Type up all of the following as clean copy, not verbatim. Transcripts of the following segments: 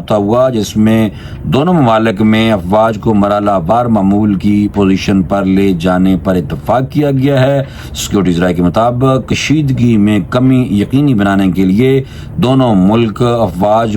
رابطہ ہوا جس میں دونوں ممالک میں افواج کو مرحلہ وار معمول کی پوزیشن پر لے جانے پر اتفاق کیا گیا ہے۔ سیکورٹی ذرائع کے مطابق کشیدگی میں کمی یقینی بنانے کے لیے دونوں ملک افواج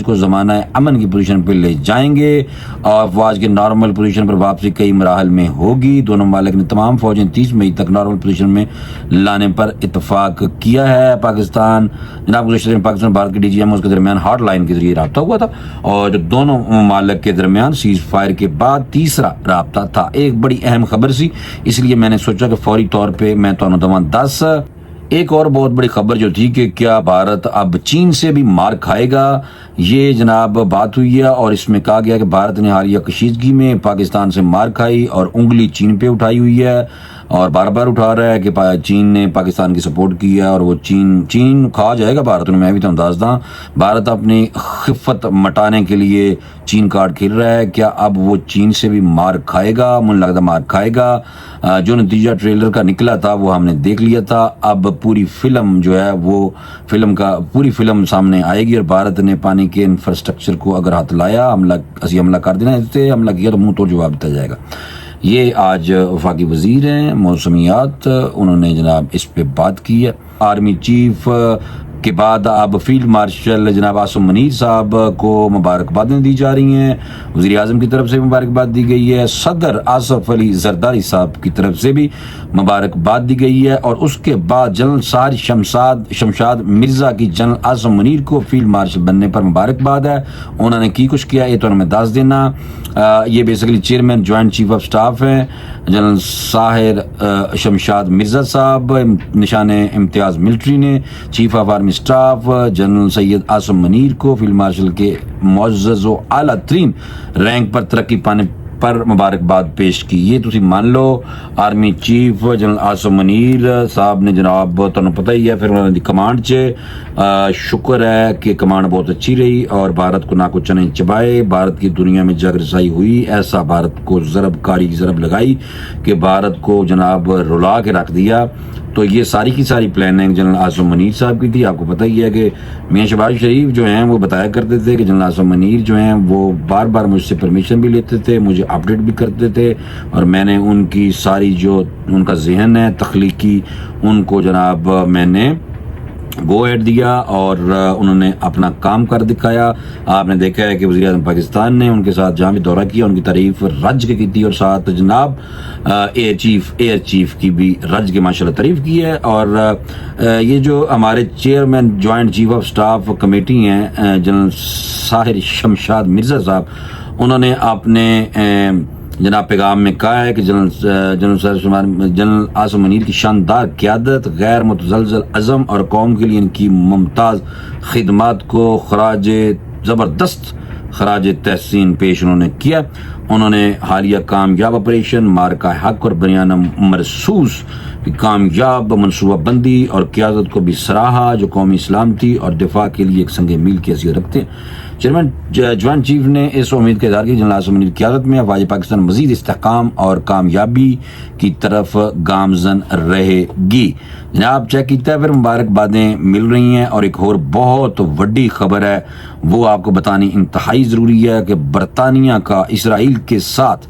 کو زمانہ امن کی پوزیشن پر لے جائیں گے اور افواج کے نارمل پوزیشن پر واپسی کئی مراحل میں ہوگی۔ دونوں ممالک نے تمام فوجیں 30 مئی تک نارمل پوزیشن میں لانے پر اتفاق کیا ہے۔ پاکستان جناب گزشتہ دن پاکستان بھارت کے ڈی جی ایم اس کے درمیان ہاٹ لائن کے ذریعے رابطہ ہوا تھا اور جو دونوں ممالک کے درمیان سیز فائر کے بعد تیسرا رابطہ تھا۔ ایک بڑی اہم خبر سی، اس لیے میں نے سوچا کہ فوری طور پہ میں تو دس ایک اور بہت بڑی خبر جو تھی کہ کیا بھارت اب چین سے بھی مار کھائے گا، یہ جناب بات ہوئی ہے اور اس میں کہا گیا کہ بھارت نے حالیہ کشیدگی میں پاکستان سے مار کھائی اور انگلی چین پہ اٹھائی ہوئی ہے اور بار بار اٹھا رہا ہے کہ چین نے پاکستان کی سپورٹ کی ہے اور وہ چین کھا جائے گا بھارت میں بھی تو انداز داں۔ بھارت اپنی خفت مٹانے کے لیے چین کارڈ کھیل رہا ہے، کیا اب وہ چین سے بھی مار کھائے گا؟ من لگتا مار کھائے گا۔ جو نتیجہ ٹریلر کا نکلا تھا وہ ہم نے دیکھ لیا تھا، اب پوری فلم جو ہے وہ پوری فلم سامنے آئے گی اور بھارت نے پانی کے انفراسٹرکچر کو اگر ہاتھ لایا حملہ کر دینا، اس سے حملہ کیا تو منہ توڑ جواب دیا جائے گا۔ یہ آج وفاقی وزیر ہیں موسمیات، انہوں نے جناب اس پہ بات کی ہے۔ آرمی چیف کے بعد اب فیلڈ مارشل جناب عاصم منیر صاحب کو مبارکبادیں دی جا رہی ہیں، وزیر اعظم کی طرف سے مبارکباد دی گئی ہے، صدر آصف علی زرداری صاحب کی طرف سے بھی مبارکباد دی گئی ہے اور اس کے بعد جنرل ساحر شمشاد مرزا کی جنرل عاصم منیر کو فیلڈ مارشل بننے پر مبارکباد ہے۔ انہوں نے کی کچھ کیا یہ تو ہمیں دس دینا۔ یہ basically chairman joint chief of staff ہیں جنرل ساحر شمشاد مرزا صاحب، نشان امتیاز ملٹری نے۔ Chief of army staff general Syed Asim Munir کو فیلڈ مارشل کے معزز و اعلیٰ ترین رینک پر ترقی پانے پر مبارکباد پیش کی۔ یہ تسی مان لو army chief general Asim Munir sahab نے جناب تمہیں پتہ ہی ہے، پھر انہوں نے کمانڈ شکر ہے کہ کمانڈ بہت اچھی رہی اور بھارت کو نہ کچھ نہیں چبائے، بھارت کی دنیا میں جگ رسائی ہوئی، ایسا بھارت کو کاری ضرب لگائی کہ بھارت کو جناب رلا کے رکھ دیا۔ تو یہ ساری کی ساری پلاننگ جنرل عاصم منیر صاحب کی تھی۔ آپ کو پتہ ہی ہے کہ میاں شہباز شریف جو ہیں وہ بتایا کرتے تھے کہ جنرل عاصم منیر جو ہیں وہ بار بار مجھ سے پرمیشن بھی لیتے تھے، مجھے اپڈیٹ بھی کرتے تھے اور میں نے ان کی ساری جو ان کا ذہن ہے تخلیقی ان کو جناب میں نے گو ایڈ دیا اور انہوں نے اپنا کام کر دکھایا۔ آپ نے دیکھا ہے کہ وزیر اعظم پاکستان نے ان کے ساتھ جہاں بھی دورہ کیا ان کی تعریف رج کے کی تھی اور ساتھ جناب ایئر چیف کی بھی رج کے ماشاءاللہ تعریف کی ہے۔ اور یہ جو ہمارے chairman joint chief of staff committee ہیں جنرل ساحر شمشاد مرزا صاحب، انہوں نے اپنے جناب پیغام میں کہا ہے کہ جنرل عاصم منیر کی شاندار قیادت، غیر متزلزل عزم اور قوم کے لیے ان کی ممتاز خدمات کو زبردست خراج تحسین پیش انہوں نے کیا۔ انہوں نے حالیہ کامیاب آپریشن مارکہ حق اور بنیانہ مرصوص کی کامیاب منصوبہ بندی اور قیادت کو بھی سراہا جو قومی اسلام تھی اور دفاع کے لیے ایک سنگ میل کی حیثیت رکھتے ہیں۔ چیئرمین جوائنٹ چیف نے اس امید کا اظہار کیا کہ جنرل عاصم منیر کی قیادت میں افواج پاکستان مزید استحکام اور کامیابی کی طرف گامزن رہے گی۔ جناب چیک کیتا ہے، پھر مبارکبادیں مل رہی ہیں اور ایک اور بہت بڑی خبر ہے وہ آپ کو بتانی انتہائی ضروری ہے کہ برطانیہ کا اسرائیل کے ساتھ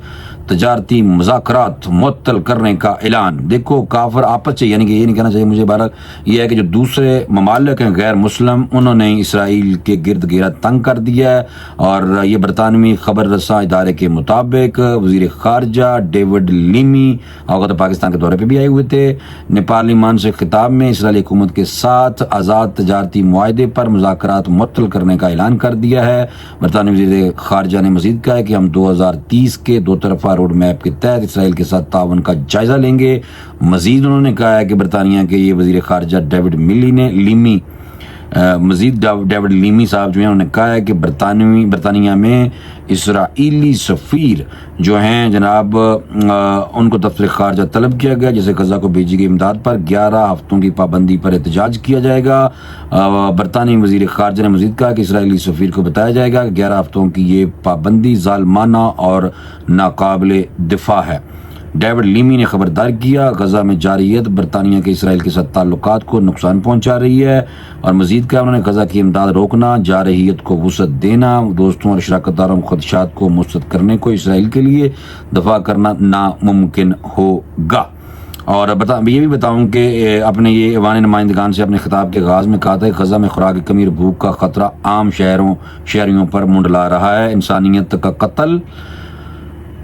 تجارتی مذاکرات معطل کرنے کا اعلان۔ دیکھو کافر آپس سے، یعنی کہ یہ نہیں کہنا چاہیے مجھے بہرحال یہ ہے کہ جو دوسرے ممالک ہیں غیر مسلم انہوں نے اسرائیل کے گرد گھیرا تنگ کر دیا ہے اور یہ برطانوی خبر رساں ادارے کے مطابق وزیر خارجہ ڈیوڈ لیمی اوقات پاکستان کے دورے پہ بھی آئے ہوئے تھے، نے پارلیمان سے خطاب میں اسرائیلی حکومت کے ساتھ آزاد تجارتی معاہدے پر مذاکرات معطل کرنے کا اعلان کر دیا ہے۔ برطانوی وزیر خارجہ نے مزید کہا ہے کہ ہم 2030 کے دو طرفہ روڈ میپ کے تحت اسرائیل کے ساتھ تعاون کا جائزہ لیں گے۔ مزید انہوں نے کہا ہے کہ برطانیہ کے یہ وزیر خارجہ ڈیوڈ لیمی صاحب جو ہیں انہوں نے کہا ہے کہ برطانیہ میں اسرائیلی سفیر جو ہیں جناب ان کو دفتر خارجہ طلب کیا گیا جسے غزہ کو بھیجی گئی امداد پر 11 ہفتوں کی پابندی پر احتجاج کیا جائے گا۔ برطانوی وزیر خارجہ نے مزید کہا کہ اسرائیلی سفیر کو بتایا جائے گا کہ 11 ہفتوں کی یہ پابندی ظالمانہ اور ناقابل دفاع ہے۔ ڈیوڈ لیمی نے خبردار کیا غزہ میں جارحیت برطانیہ کے اسرائیل کے ساتھ تعلقات کو نقصان پہنچا رہی ہے، اور مزید کہا انہوں نے غزہ کی امداد روکنا، جارحیت کو وسعت دینا، دوستوں اور شراکت داروں خدشات کو مسترد کرنے کو اسرائیل کے لیے دفاع کرنا ناممکن ہوگا۔ اور یہ بھی بتاؤں کہ اپنے یہ ایوان نمائندگان سے اپنے خطاب کے آغاز میں کہا تھا کہ غزہ میں خوراک کی کمی اور بھوک کا خطرہ عام شہریوں پر منڈلا رہا ہے، انسانیت کا قتل،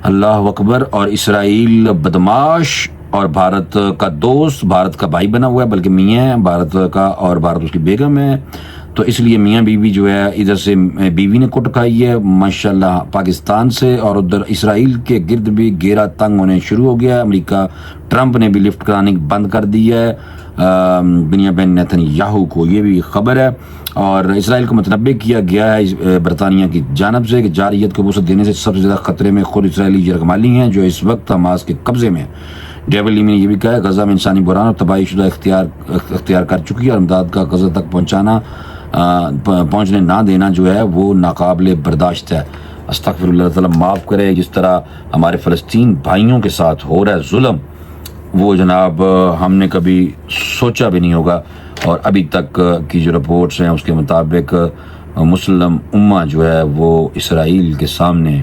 اللہ اکبر، اور اسرائیل بدماش اور بھارت کا دوست، بھارت کا بھائی بنا ہوا ہے، بلکہ میاں ہے بھارت کا، اور بھارت اس کی بیگم ہے، تو اس لیے میاں بیوی جو ہے ادھر سے بیوی نے کٹ کھائی ہے ماشاءاللہ پاکستان سے، اور ادھر اسرائیل کے گرد بھی گھیرا تنگ ہونے شروع ہو گیا ہے۔ امریکہ ٹرمپ نے بھی لفٹ کرانے بند کر دی ہے بنیامین نیتن یاہو کو، یہ بھی خبر ہے۔ اور اسرائیل کو متنبہ کیا گیا ہے برطانیہ کی جانب سے کہ جارحیت کو وسعت دینے سے سب سے زیادہ خطرے میں خود اسرائیلی یرغمالی ہیں جو اس وقت حماس کے قبضے میں ہیں۔ ڈیوڈ لیمی نے یہ بھی کہا ہے غزہ میں انسانی بحران اور تباہی شدہ اختیار کر چکی ہے، اور امداد کا غزہ تک پہنچنے نہ دینا جو ہے وہ ناقابل برداشت ہے۔ استغفر اللہ تعالیٰ معاف کرے، جس طرح ہمارے فلسطین بھائیوں کے ساتھ ہو رہا ہے ظلم، وہ جناب ہم نے کبھی سوچا بھی نہیں ہوگا، اور ابھی تک کی جو رپورٹس ہیں اس کے مطابق مسلم امہ جو ہے وہ اسرائیل کے سامنے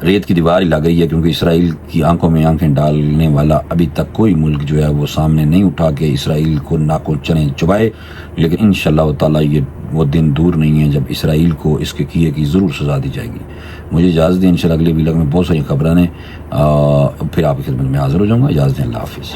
ریت کی دیوار ہی لگ رہی ہے، کیونکہ اسرائیل کی آنکھوں میں آنکھیں ڈالنے والا ابھی تک کوئی ملک جو ہے وہ سامنے نہیں اٹھا کہ اسرائیل کو ناکو چنے چبائے، لیکن انشاءاللہ تعالیٰ یہ وہ دن دور نہیں ہے جب اسرائیل کو اس کے کیے کی ضرور سزا دی جائے گی۔ مجھے اجازت دیں، انشاءاللہ اگلے ویلاگ میں بہت ساری خبریں ہیں، پھر آپ کی خدمت میں حاضر ہو جاؤں گا۔ اجازت دیں، اللہ حافظ۔